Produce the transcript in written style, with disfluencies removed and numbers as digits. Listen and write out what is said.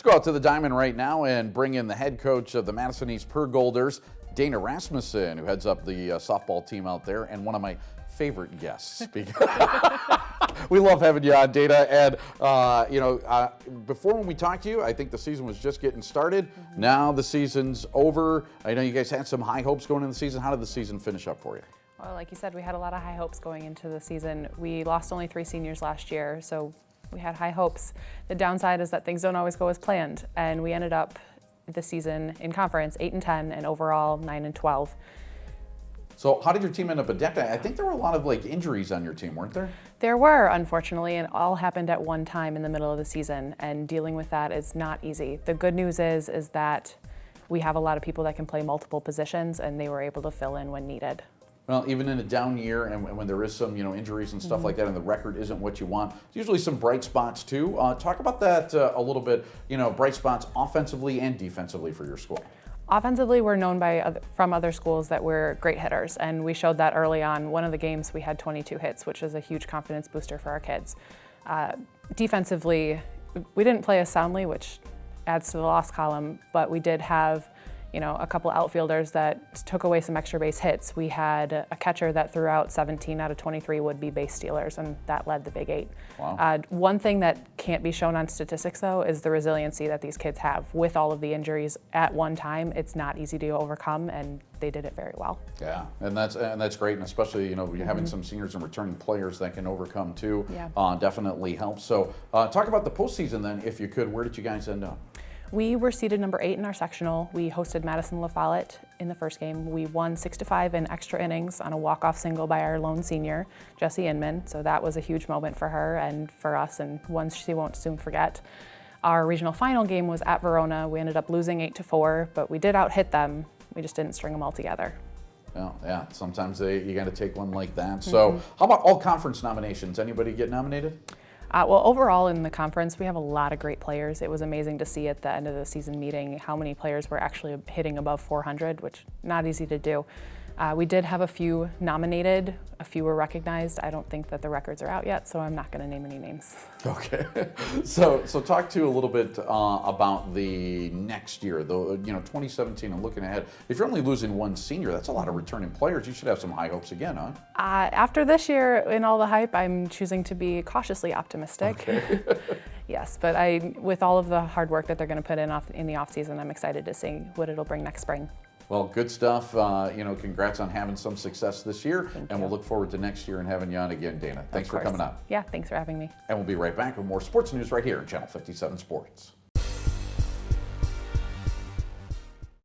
go out to the diamond right now and bring in the head coach of the Madison East Golders, Dana Rasmussen, who heads up the softball team out there, and one of my favorite guests. We love having you on, Dana. And, before when we talked to you, I think the season was just getting started. Now the season's over. I know you guys had some high hopes going into the season. How did the season finish up for you? Well, like you said, we had a lot of high hopes going into the season. We lost only 3 seniors last year, so we had high hopes. The downside is that things don't always go as planned, and we ended up this season in conference 8-10 and overall 9-12. So how did your team end up adapting? I think there were a lot of injuries on your team, weren't there? There were, unfortunately, and all happened at one time in the middle of the season, and dealing with that is not easy. The good news is that we have a lot of people that can play multiple positions, and they were able to fill in when needed. Well, even in a down year and when there is some injuries and stuff like that and the record isn't what you want, there's usually some bright spots too. Talk about that a little bit, bright spots offensively and defensively for your school. Offensively, we're known from other schools that we're great hitters, and we showed that early on. One of the games we had 22 hits, which is a huge confidence booster for our kids. Defensively, we didn't play as soundly, which adds to the loss column, but we did have a couple outfielders that took away some extra base hits. We had a catcher that threw out 17 out of 23 would-be base stealers, and that led the Big 8. Wow. One thing that can't be shown on statistics, though, is the resiliency that these kids have. With all of the injuries at one time, it's not easy to overcome, and they did it very well. Yeah, and that's great, and especially having some seniors and returning players that can overcome too. Yeah. Definitely helps. So talk about the postseason then, if you could. Where did you guys end up? We were seeded number 8 in our sectional. We hosted Madison La Follette in the first game. We won 6-5 in extra innings on a walk-off single by our lone senior, Jessie Inman. So that was a huge moment for her and for us, and one she won't soon forget. Our regional final game was at Verona. We ended up losing 8-4, but we did out-hit them. We just didn't string them all together. Well, yeah, sometimes you got to take one like that. So how about all conference nominations? Anybody get nominated? Well, overall in the conference, we have a lot of great players. It was amazing to see at the end of the season meeting how many players were actually hitting above 400, which not easy to do. We did have a few nominated, a few were recognized. I don't think that the records are out yet, so I'm not going to name any names. Okay. So talk to you a little bit about the next year, though. 2017 and looking ahead. If you're only losing one senior, that's a lot of returning players. You should have some high hopes again, huh? After this year, in all the hype, I'm choosing to be cautiously optimistic. Okay. Yes, but with all of the hard work that they're going to put in the off season, I'm excited to see what it'll bring next spring. Well, good stuff. Congrats on having some success this year. And we'll look forward to next year and having you on again, Dana. Thanks for coming on. Yeah, thanks for having me. And we'll be right back with more sports news right here on Channel 57 Sports.